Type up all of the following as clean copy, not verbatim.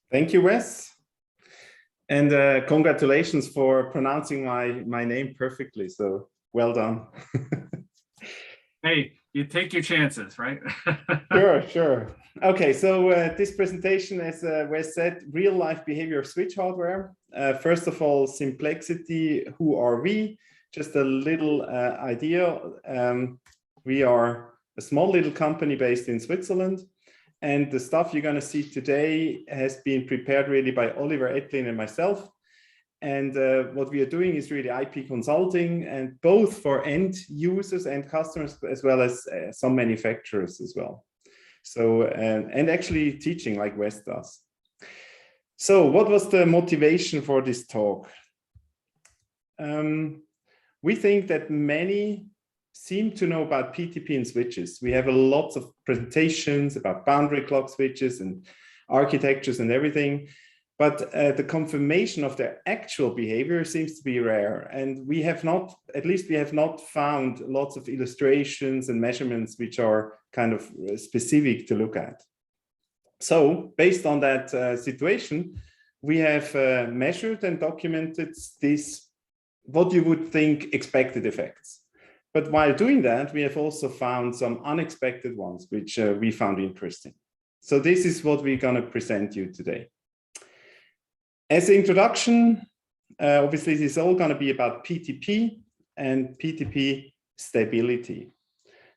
Thank you, Wes. And congratulations for pronouncing my name perfectly. So well done. Hey, you take your chances, right? Sure. Okay, so this presentation, as Wes said, real-life behavior of switch hardware. First of all, simplicity, who are we? Just a little idea. We are a small little company based in Switzerland. And the stuff you're going to see today has been prepared really by Oliver Etlin and myself. And what we are doing is really IP consulting, and both for end users and customers, as well as some manufacturers as well. So, and actually teaching like Wes does. So what was the motivation for this talk? We think that many seem to know about PTP and switches. We have a lot of presentations about boundary clock switches and architectures and everything, but the confirmation of their actual behavior seems to be rare. And we have not, at least we have not found lots of illustrations and measurements which are kind of specific to look at. So based on that situation, we have measured and documented these, what you would think, expected effects. But while doing that, we have also found some unexpected ones, which we found interesting. So this is what we're going to present you today. As an introduction, obviously, this is all going to be about PTP and PTP stability.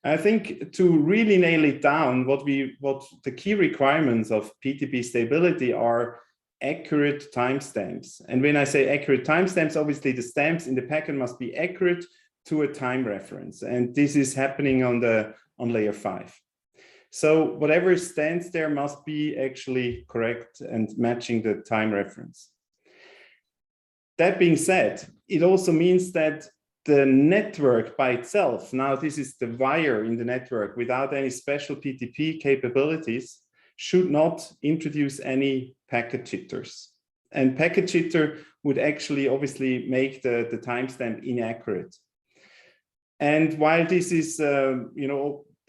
I think to really nail it down, what the key requirements of PTP stability are accurate timestamps. And when I say accurate timestamps, obviously the stamps in the packet must be accurate to a time reference, and this is happening on layer 5. So whatever stands there must be actually correct and matching the time reference. That being said, it also means that the network by itself, now this is the wire in the network without any special PTP capabilities, should not introduce any packet jitters. And packet jitter would actually obviously make the timestamp inaccurate. And while this is,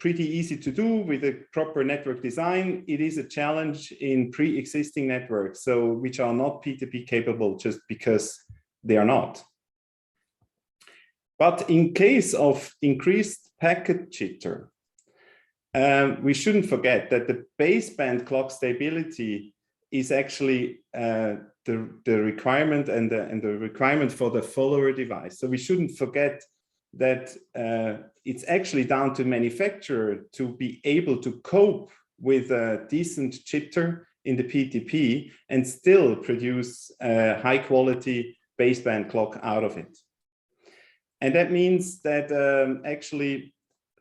pretty easy to do with a proper network design, it is a challenge in pre-existing networks, so which are not PTP capable just because they are not. But in case of increased packet jitter, we shouldn't forget that the baseband clock stability is actually the requirement and the requirement for the follower device. So we shouldn't forget that it's actually down to manufacturer to be able to cope with a decent jitter in the PTP and still produce a high quality baseband clock out of it. And that means that actually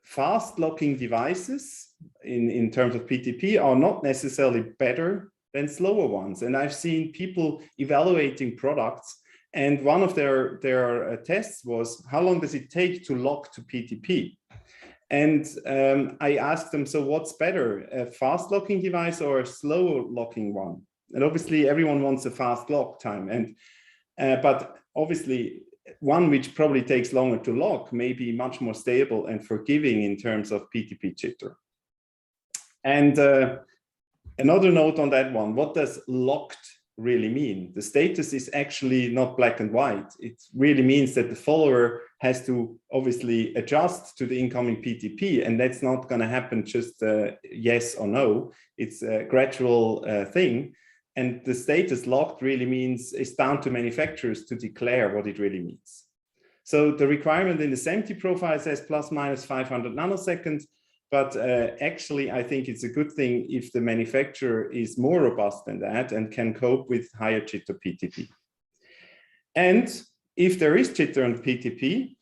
fast locking devices in terms of PTP are not necessarily better than slower ones. And I've seen people evaluating products, and one of their tests was, how long does it take to lock to PTP? And I asked them, so what's better, a fast locking device or a slow locking one? And obviously everyone wants a fast lock time. And but obviously one which probably takes longer to lock may be much more stable and forgiving in terms of PTP jitter. And another note on that one, what does locked really mean? The status is actually not black and white. It really means that the follower has to obviously adjust to the incoming PTP, and that's not going to happen just yes or no. It's a gradual thing, and the status locked really means it's down to manufacturers to declare what it really means. So the requirement in the SMPTE profile says plus minus 500 nanoseconds. But actually, I think it's a good thing if the manufacturer is more robust than that and can cope with higher jitter PTP. And if there is jitter on PTP,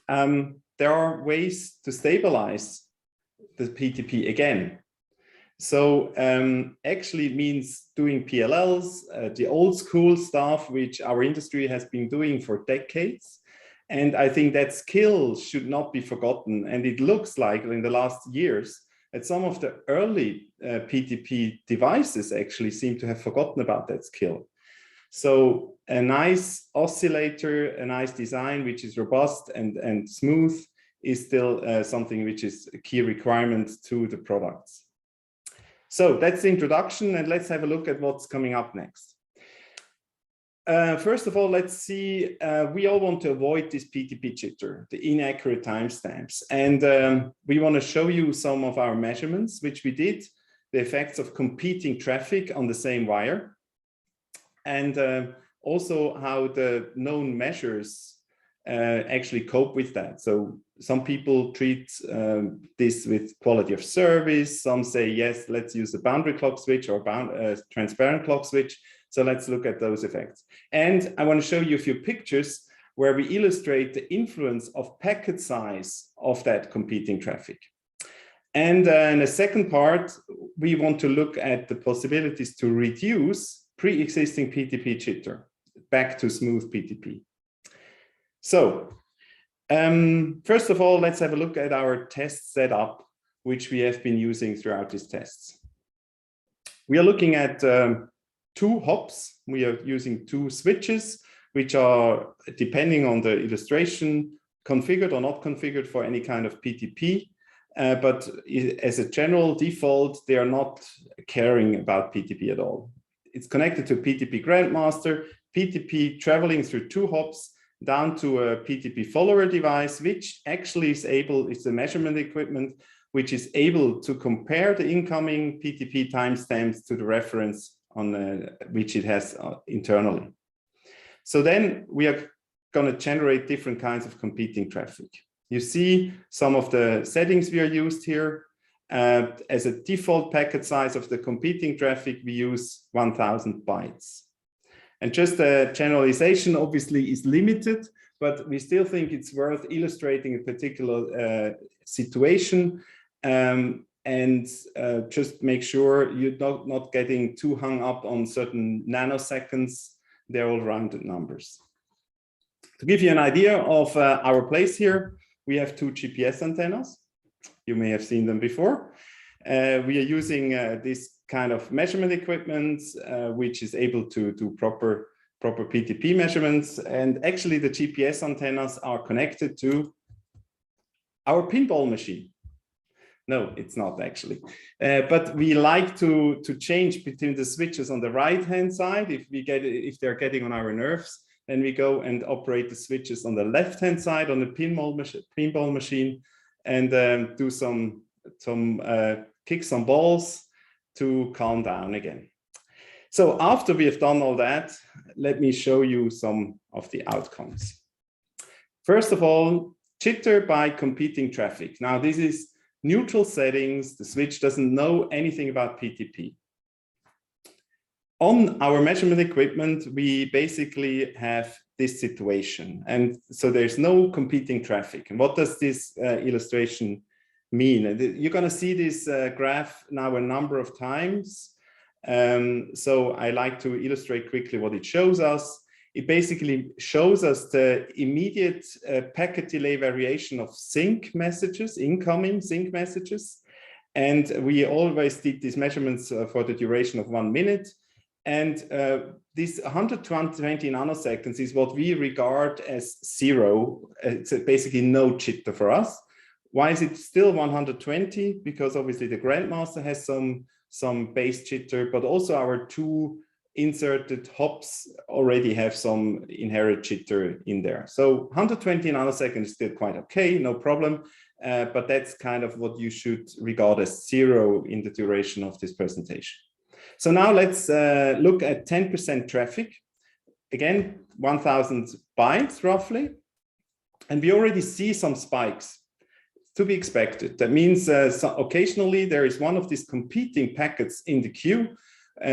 there are ways to stabilize the PTP again. So actually it means doing PLLs, the old school stuff, which our industry has been doing for decades. And I think that skill should not be forgotten. And it looks like in the last years that some of the early PTP devices actually seem to have forgotten about that skill. So a nice oscillator, a nice design, which is robust and smooth, is still something which is a key requirement to the products. So that's the introduction, and let's have a look at what's coming up next. First of all, let's see, we all want to avoid this PTP jitter, the inaccurate timestamps. And we want to show you some of our measurements, which we did, the effects of competing traffic on the same wire, and also how the known measures actually cope with that. So some people treat this with quality of service. Some say, yes, let's use a boundary clock switch or transparent clock switch. So let's look at those effects. And I want to show you a few pictures where we illustrate the influence of packet size of that competing traffic. And in the second part, we want to look at the possibilities to reduce pre-existing PTP jitter back to smooth PTP. So first of all, let's have a look at our test setup, which we have been using throughout these tests. We are looking at 2 hops. We are using 2 switches, which are, depending on the illustration, configured or not configured for any kind of PTP. But as a general default, they are not caring about PTP at all. It's connected to PTP Grandmaster, PTP traveling through 2 hops down to a PTP follower device, which actually is able, it's a measurement equipment, which is able to compare the incoming PTP timestamps to the reference on which it has internally. So then we are going to generate different kinds of competing traffic. You see some of the settings we are used here. As a default packet size of the competing traffic, we use 1000 bytes. And just a generalization obviously is limited, but we still think it's worth illustrating a particular situation. And just make sure you're not getting too hung up on certain nanoseconds. They're all rounded numbers. To give you an idea of our place here, we have 2 GPS antennas. You may have seen them before. We are using this kind of measurement equipment, which is able to do proper PTP measurements. And actually the GPS antennas are connected to our pinball machine. No, it's not actually. But we like to change between the switches on the right-hand side. If they're getting on our nerves, then we go and operate the switches on the left-hand side on the pinball machine, and do some kick some balls to calm down again. So after we have done all that, let me show you some of the outcomes. First of all, jitter by competing traffic. Now this is neutral settings. The switch doesn't know anything about PTP. On our measurement equipment, we basically have this situation. And so there's no competing traffic. And what does this illustration mean? You're going to see this graph now a number of times. So I like to illustrate quickly what it shows us. It basically shows us the immediate packet delay variation of sync messages, incoming sync messages. And we always did these measurements for the duration of 1 minute. And this 120 nanoseconds is what we regard as 0. It's basically no jitter for us. Why is it still 120? Because obviously the Grandmaster has some base jitter, but also our 2 inserted hops already have some inherent jitter in there. So 120 nanoseconds is still quite okay, no problem. But that's kind of what you should regard as 0 in the duration of this presentation. So now let's look at 10% traffic. Again, 1000 bytes roughly. And we already see some spikes to be expected. That means so occasionally there is one of these competing packets in the queue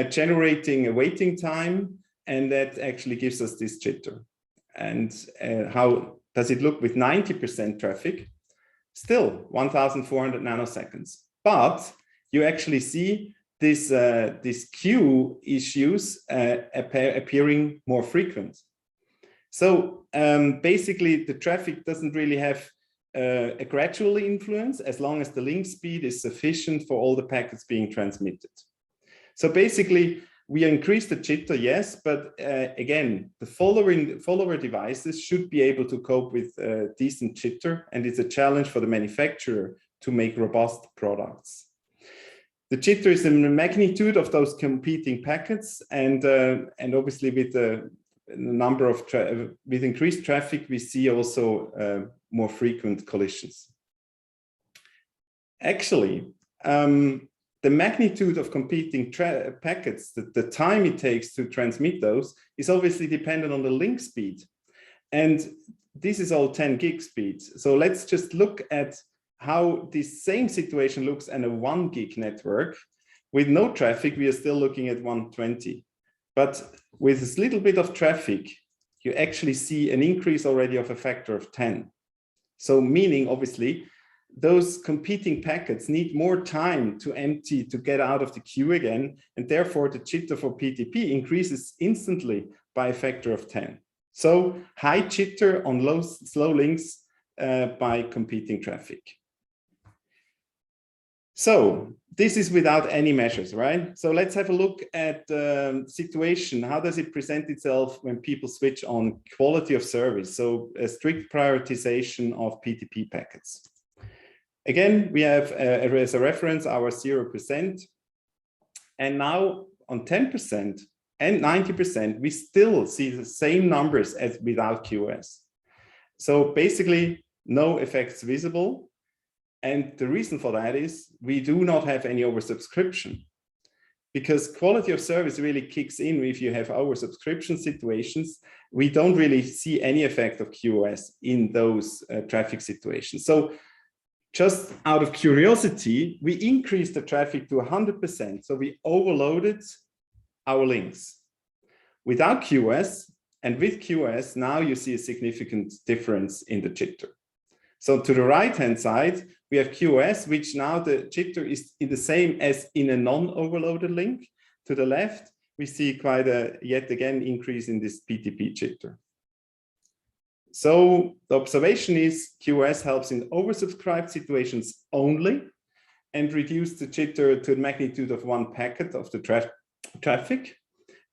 generating a waiting time, and that actually gives us this jitter. And how does it look with 90% traffic? Still 1400 nanoseconds. But you actually see this queue issues appearing more frequent. So basically the traffic doesn't really have a gradual influence as long as the link speed is sufficient for all the packets being transmitted. So basically we increase the jitter, yes, but again, the follower devices should be able to cope with decent jitter, and it's a challenge for the manufacturer to make robust products. The jitter is the magnitude of those competing packets, and obviously with the number of with increased traffic, we see also more frequent collisions. Actually, the magnitude of competing packets, the time it takes to transmit those, is obviously dependent on the link speed. And this is all 10 gig speeds. So let's just look at how this same situation looks in a 1 gig network. With no traffic, we are still looking at 120. But with this little bit of traffic, you actually see an increase already of a factor of 10. So meaning, obviously, those competing packets need more time to empty, to get out of the queue again, and therefore the jitter for PTP increases instantly by a factor of 10. So high jitter on slow links by competing traffic. So this is without any measures, right? So let's have a look at the situation. How does it present itself when people switch on quality of service? So a strict prioritization of PTP packets. Again, we have as a reference our 0%. And now on 10% and 90%, we still see the same numbers as without QoS. So basically, no effects visible. And the reason for that is we do not have any oversubscription, because quality of service really kicks in if you have oversubscription situations. We don't really see any effect of QoS in those traffic situations. So just out of curiosity, we increased the traffic to 100%. So we overloaded our links. Without QoS and with QoS, now you see a significant difference in the jitter. So to the right-hand side, we have QoS, which now the jitter is in the same as in a non-overloaded link. To the left, we see quite a, yet again, increase in this PTP jitter. So the observation is QoS helps in oversubscribed situations only and reduce the jitter to the magnitude of 1 packet of the traffic.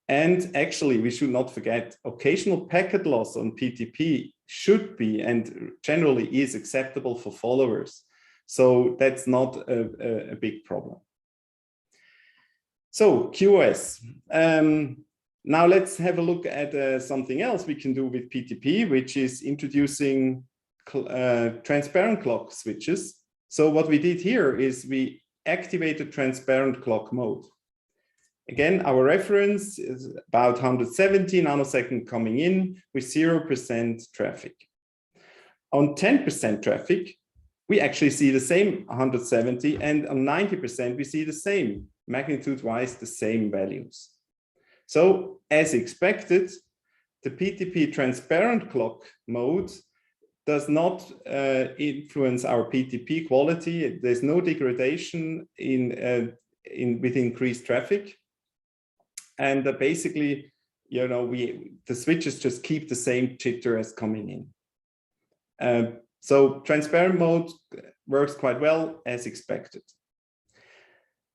And actually, we should not forget, occasional packet loss on PTP should be and generally is acceptable for followers. So that's not a big problem. So QoS. Now let's have a look at something else we can do with PTP, which is introducing transparent clock switches. So what we did here is we activated transparent clock mode. Again, our reference is about 170 nanosecond coming in with 0% traffic. On 10% traffic, we actually see the same 170, and on 90%, we see the same, magnitude-wise, the same values. So as expected, the PTP transparent clock mode does not influence our PTP quality. There's no degradation with increased traffic. And basically, you know, the switches just keep the same jitter as coming in. So transparent mode works quite well as expected.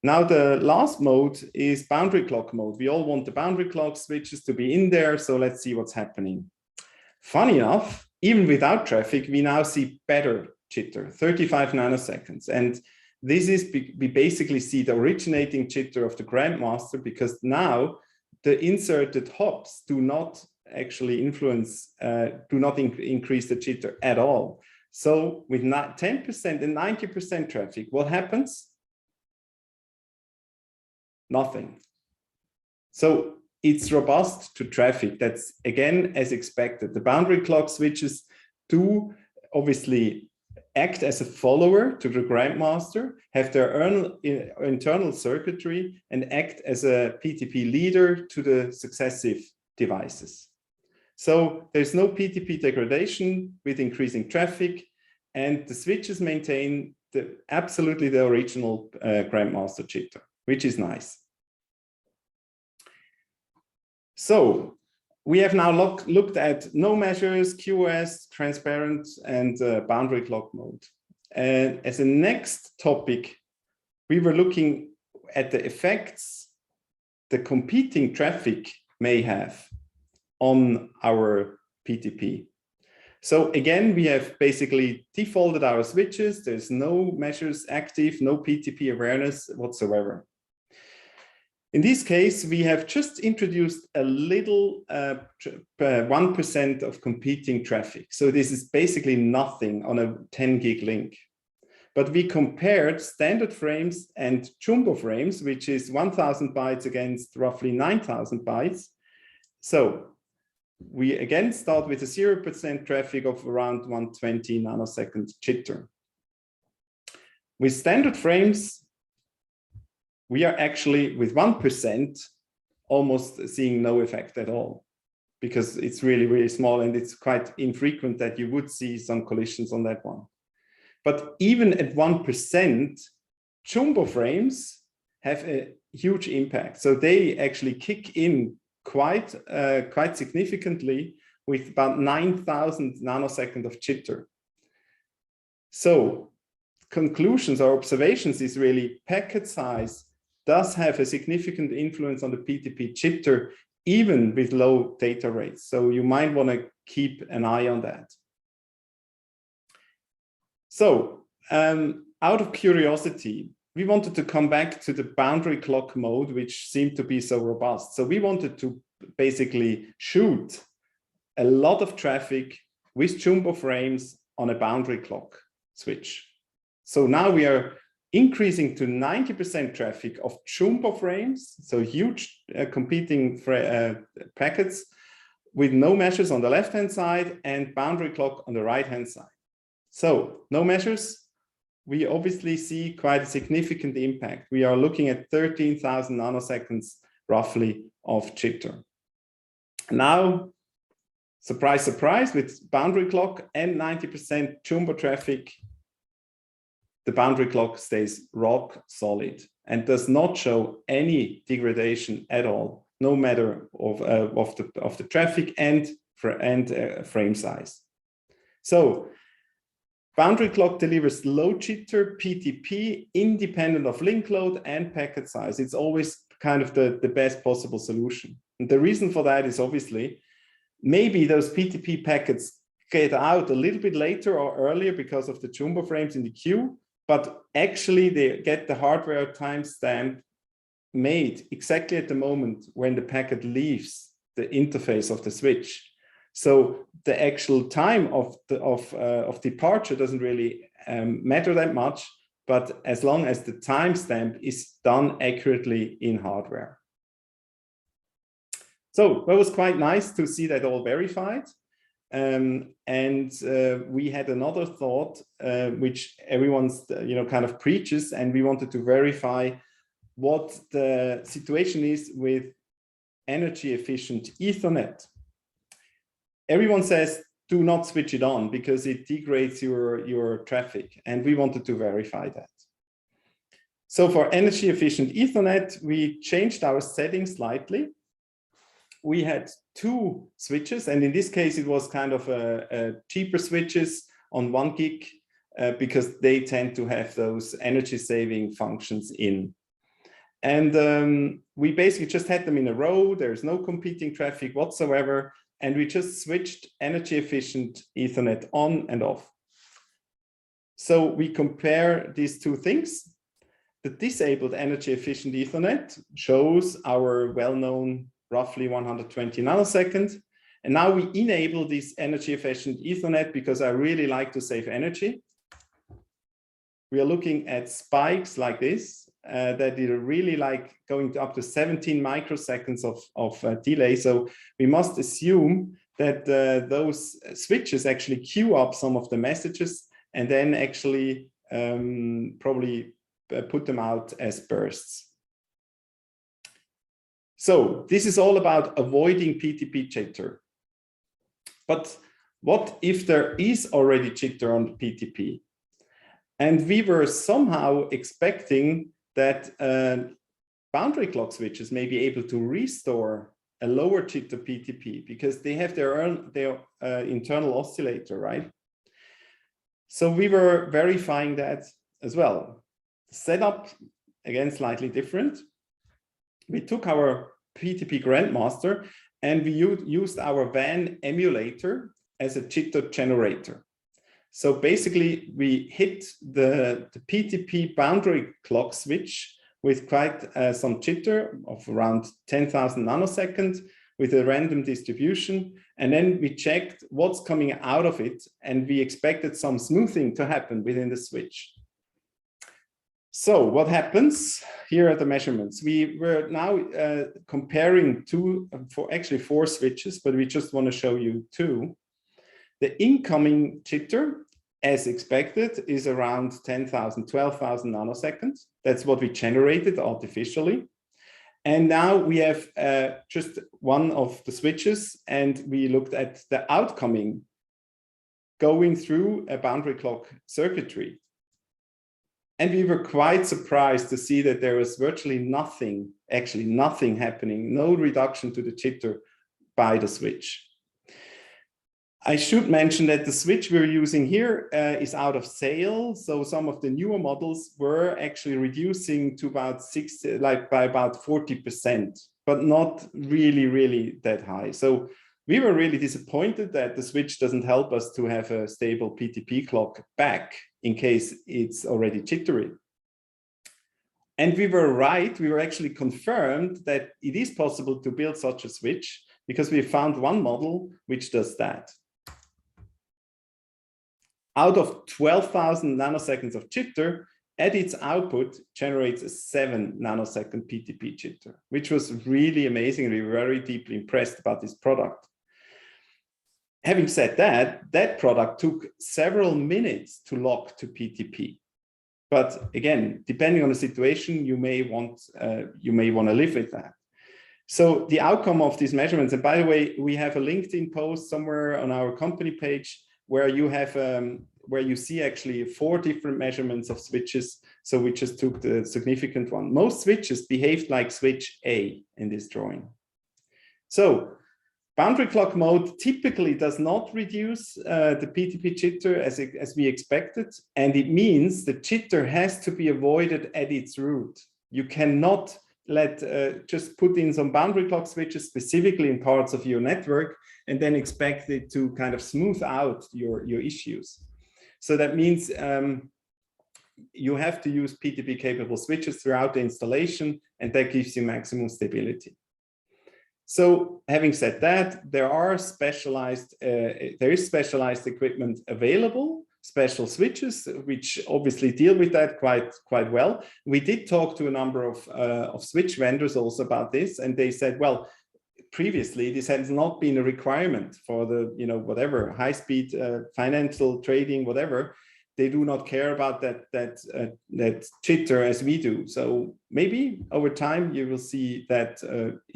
Now the last mode is boundary clock mode. We all want the boundary clock switches to be in there, so let's see what's happening. Funny enough, even without traffic, we now see better jitter, 35 nanoseconds. And this is, we basically see the originating jitter of the grandmaster, because now the inserted hops do not actually influence, do not increase the jitter at all. So with 10% and 90% traffic, what happens? Nothing. So it's robust to traffic. That's again as expected. The boundary clock switches do obviously act as a follower to the grandmaster, have their internal circuitry, and act as a PTP leader to the successive devices. So there's no PTP degradation with increasing traffic, and the switches maintain absolutely the original grandmaster jitter, which is nice. So we have now looked at no measures, QoS, transparent, and boundary clock mode. And as a next topic, we were looking at the effects the competing traffic may have on our PTP. So again, we have basically defaulted our switches. There's no measures active, no PTP awareness whatsoever. In this case, we have just introduced a little 1% of competing traffic. So this is basically nothing on a 10 gig link. But we compared standard frames and jumbo frames, which is 1,000 bytes against roughly 9,000 bytes. So we again start with a 0% traffic of around 120 nanosecond jitter. With standard frames, we are actually with 1% almost seeing no effect at all, because it's really, really small and it's quite infrequent that you would see some collisions on that one. But even at 1%, jumbo frames have a huge impact. So they actually kick in quite significantly with about 9,000 nanoseconds of jitter. So conclusions or observations is really packet size does have a significant influence on the PTP jitter, even with low data rates. So you might want to keep an eye on that. So out of curiosity, we wanted to come back to the boundary clock mode, which seemed to be so robust. So we wanted to basically shoot a lot of traffic with jumbo frames on a boundary clock switch. So now we are increasing to 90% traffic of jumbo frames, so huge competing packets with no measures on the left-hand side and boundary clock on the right-hand side. So no measures. We obviously see quite a significant impact. We are looking at 13,000 nanoseconds roughly of jitter. Now, surprise, surprise, with boundary clock and 90% jumbo traffic, the boundary clock stays rock solid and does not show any degradation at all, no matter of the traffic and frame size. So boundary clock delivers low jitter PTP independent of link load and packet size. It's always kind of the best possible solution. And the reason for that is obviously maybe those PTP packets get out a little bit later or earlier because of the jumbo frames in the queue, but actually they get the hardware timestamp made exactly at the moment when the packet leaves the interface of the switch. So the actual time of departure doesn't really matter that much, but as long as the timestamp is done accurately in hardware. So that was quite nice to see that all verified. And we had another thought, which everyone's kind of preaches, and we wanted to verify what the situation is with energy efficient Ethernet. Everyone says, do not switch it on because it degrades your traffic. And we wanted to verify that. So for energy efficient Ethernet, we changed our settings slightly. We had two switches, and in this case, it was kind of a cheaper switches on 1 gig because they tend to have those energy saving functions in. And we basically just had them in a row. There's no competing traffic whatsoever. And we just switched energy efficient Ethernet on and off. So we compare these two things. The disabled energy efficient Ethernet shows our well-known roughly 120 nanoseconds. And now we enable this energy efficient Ethernet because I really like to save energy. We are looking at spikes like this that are really like going up to 17 microseconds of delay. So we must assume that those switches actually queue up some of the messages and then actually probably put them out as bursts. So this is all about avoiding PTP jitter. But what if there is already jitter on the PTP? And we were somehow expecting that boundary clock switches may be able to restore a lower jitter PTP because they have their internal oscillator, right? So we were verifying that as well. Setup, again, slightly different. We took our PTP Grandmaster and we used our WAN emulator as a jitter generator. So basically, we hit the PTP boundary clock switch with quite some jitter of around 10,000 nanoseconds with a random distribution. And then we checked what's coming out of it, and we expected some smoothing to happen within the switch. So what happens? Here are the measurements. We were now comparing four switches, but we just want to show you two. The incoming jitter, as expected, is around 10,000, 12,000 nanoseconds. That's what we generated artificially. And now we have just one of the switches, and we looked at the outcoming going through a boundary clock circuitry. And we were quite surprised to see that there was virtually nothing, actually nothing happening, no reduction to the jitter by the switch. I should mention that the switch we're using here is out of sale. So some of the newer models were actually reducing to about by about 40%, but not really that high. So we were really disappointed that the switch doesn't help us to have a stable PTP clock back in case it's already jittery. And we were right, we were actually confirmed that it is possible to build such a switch because we found one model which does that. Out of 12,000 nanoseconds of jitter, at its output generates a 7 nanosecond PTP jitter, which was really amazing. We were very deeply impressed about this product. Having said that, that product took several minutes to lock to PTP. But again, depending on the situation, you may want to live with that. So the outcome of these measurements, and by the way, we have a LinkedIn post somewhere on our company page where you have where you see actually 4 different measurements of switches. So we just took the significant one. Most switches behaved like switch A in this drawing. So boundary clock mode typically does not reduce the PTP jitter as we expected, and it means the jitter has to be avoided at its root. You cannot just put in some boundary clock switches specifically in parts of your network and then expect it to kind of smooth out your issues. So that means you have to use PTP capable switches throughout the installation, and that gives you maximum stability. So having said that, there is specialized equipment available, special switches, which obviously deal with that quite well. We did talk to a number of switch vendors also about this, and they said, well, previously this has not been a requirement for the, whatever, high-speed financial trading, whatever. They do not care about that jitter as we do. So maybe over time you will see that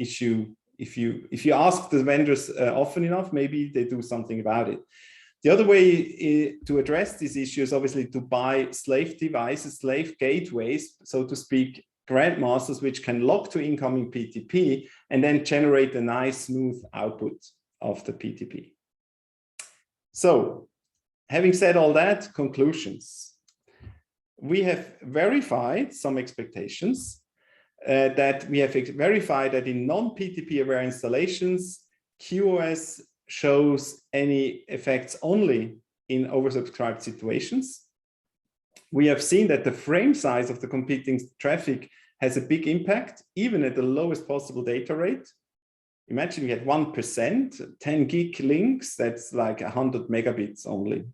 issue. If you ask the vendors often enough, maybe they do something about it. The other way to address this issue is obviously to buy slave devices, slave gateways, so to speak, grandmasters, which can lock to incoming PTP and then generate a nice smooth output of the PTP. So having said all that, conclusions. We have verified some expectations. That we have verified that in non-PTP aware installations, QoS shows any effects only in oversubscribed situations. We have seen that the frame size of the competing traffic has a big impact, even at the lowest possible data rate. Imagine we had 1%, 10 gig links, that's like 100 megabits only.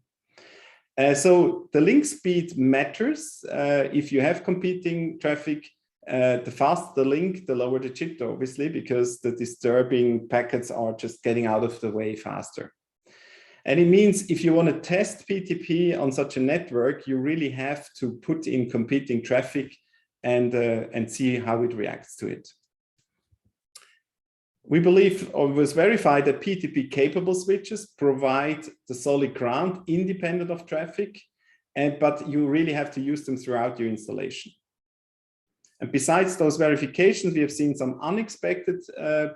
So the link speed matters. If you have competing traffic, the faster the link, the lower the jitter, obviously, because the disturbing packets are just getting out of the way faster. And it means if you want to test PTP on such a network, you really have to put in competing traffic and see how it reacts to it. We believe, or it was verified, that PTP capable switches provide the solid ground independent of traffic, but you really have to use them throughout your installation. And besides those verifications, we have seen some unexpected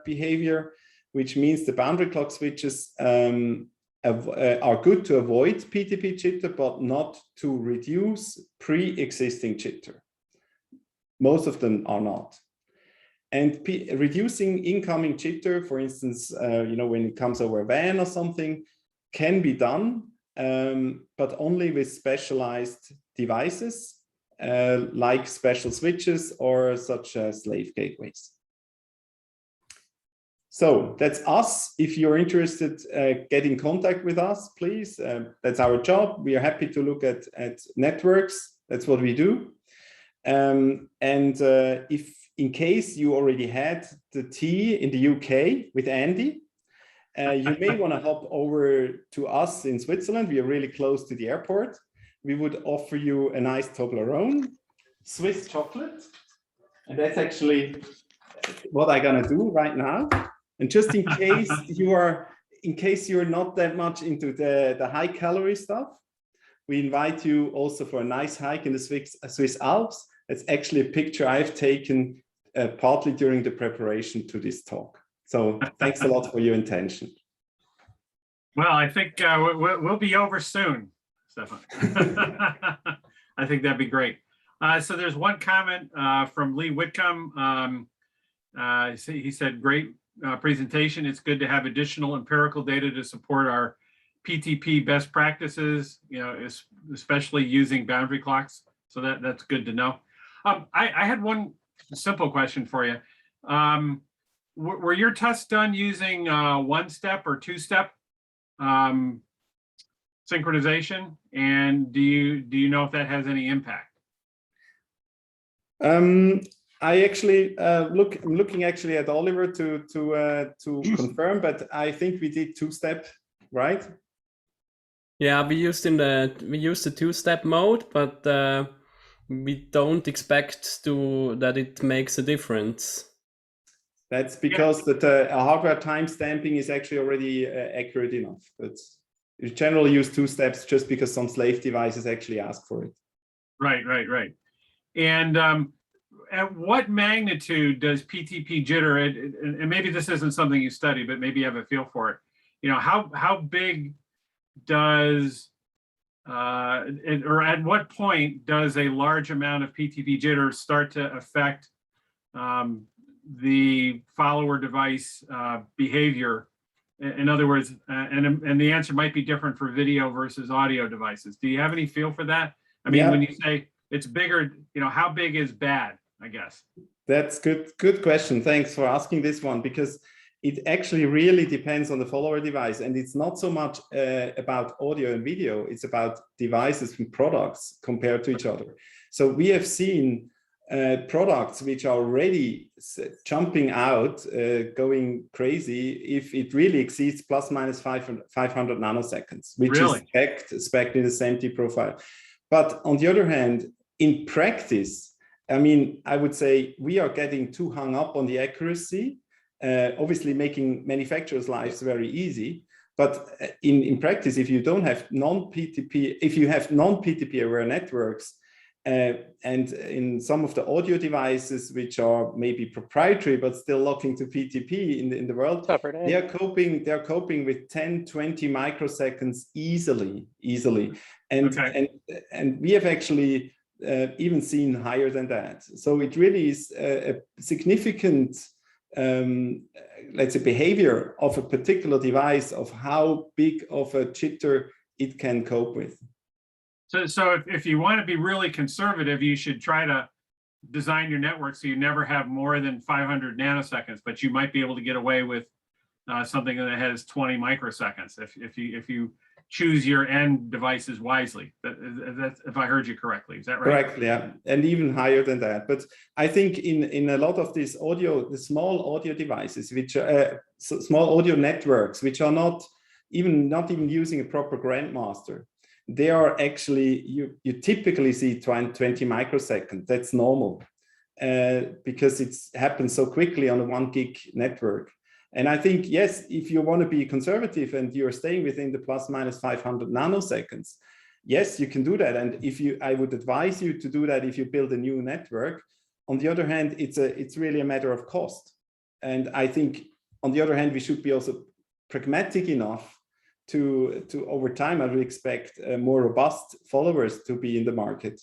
behavior, which means the boundary clock switches are good to avoid PTP jitter, but not to reduce pre-existing jitter. Most of them are not. And reducing incoming jitter, for instance, when it comes over a van or something, can be done, but only with specialized devices like special switches or such as slave gateways. So that's us. If you're interested, get in contact with us, please. That's our job. We are happy to look at networks. That's what we do. If in case you already had the tea in the UK with Andy, you may want to hop over to us in Switzerland. We are really close to the airport. We would offer you a nice Toblerone, Swiss chocolate. And that's actually what I'm gonna do right now. And just in case you're not that much into the high calorie stuff, we invite you also for a nice hike in the Swiss Alps. It's actually a picture I've taken partly during the preparation to this talk. So thanks a lot for your attention. Well, I think we'll be over soon, Stefan. I think that'd be great. So there's one comment from Lee Whitcomb. He said, great presentation. It's good to have additional empirical data to support our PTP best practices, especially using boundary clocks. So that's good to know. I had one simple question for you. Were your tests done using one-step or two-step synchronization? And do you know if that has any impact? I actually I'm looking actually at Oliver to confirm, but I think we did two-step, right? Yeah, we used the two-step mode, but we don't expect that it makes a difference. That's because that hardware time stamping is actually already accurate enough. But you generally use two steps just because some slave devices actually ask for it. Right. And at what magnitude does PTP jitter, and maybe this isn't something you study, but maybe you have a feel for it. How big does, or at what point does a large amount of PTP jitter start to affect the follower device behavior? In other words, and the answer might be different for video versus audio devices. Do you have any feel for that? I mean, when you say it's bigger, how big is bad, I guess? That's good question. Thanks for asking this one, because it actually really depends on the follower device. And it's not so much about audio and video, it's about devices and products compared to each other. So we have seen products which are already jumping out, going crazy if it really exceeds plus minus 500 nanoseconds, which really is spec'd in the SMT profile. But on the other hand, in practice, I mean, I would say we are getting too hung up on the accuracy, obviously making manufacturers' lives very easy. But in practice, if you don't have non-PTP, if you have non-PTP aware networks, and in some of the audio devices, which are maybe proprietary, but still locking to PTP in the world, they are coping with 10, 20 microseconds easily. And we have actually even seen higher than that. So it really is a significant, let's say, behavior of a particular device of how big of a jitter it can cope with. So if you want to be really conservative, you should try to design your network so you never have more than 500 nanoseconds, but you might be able to get away with something that has 20 microseconds if you choose your end devices wisely. That's if I heard you correctly. Is that right? Correct, yeah, and even higher than that. But I think in a lot of these the small audio devices, which small audio networks, which are not even using a proper grandmaster, they are actually, you typically see 20 microseconds. That's normal because it happens so quickly on a 1 gig network. And I think, yes, if you want to be conservative and you're staying within the plus minus 500 nanoseconds, yes, you can do that. And I would advise you to do that if you build a new network. On the other hand, it's really a matter of cost. And I think, on the other hand, we should be also pragmatic enough to over time, I would expect more robust followers to be in the market.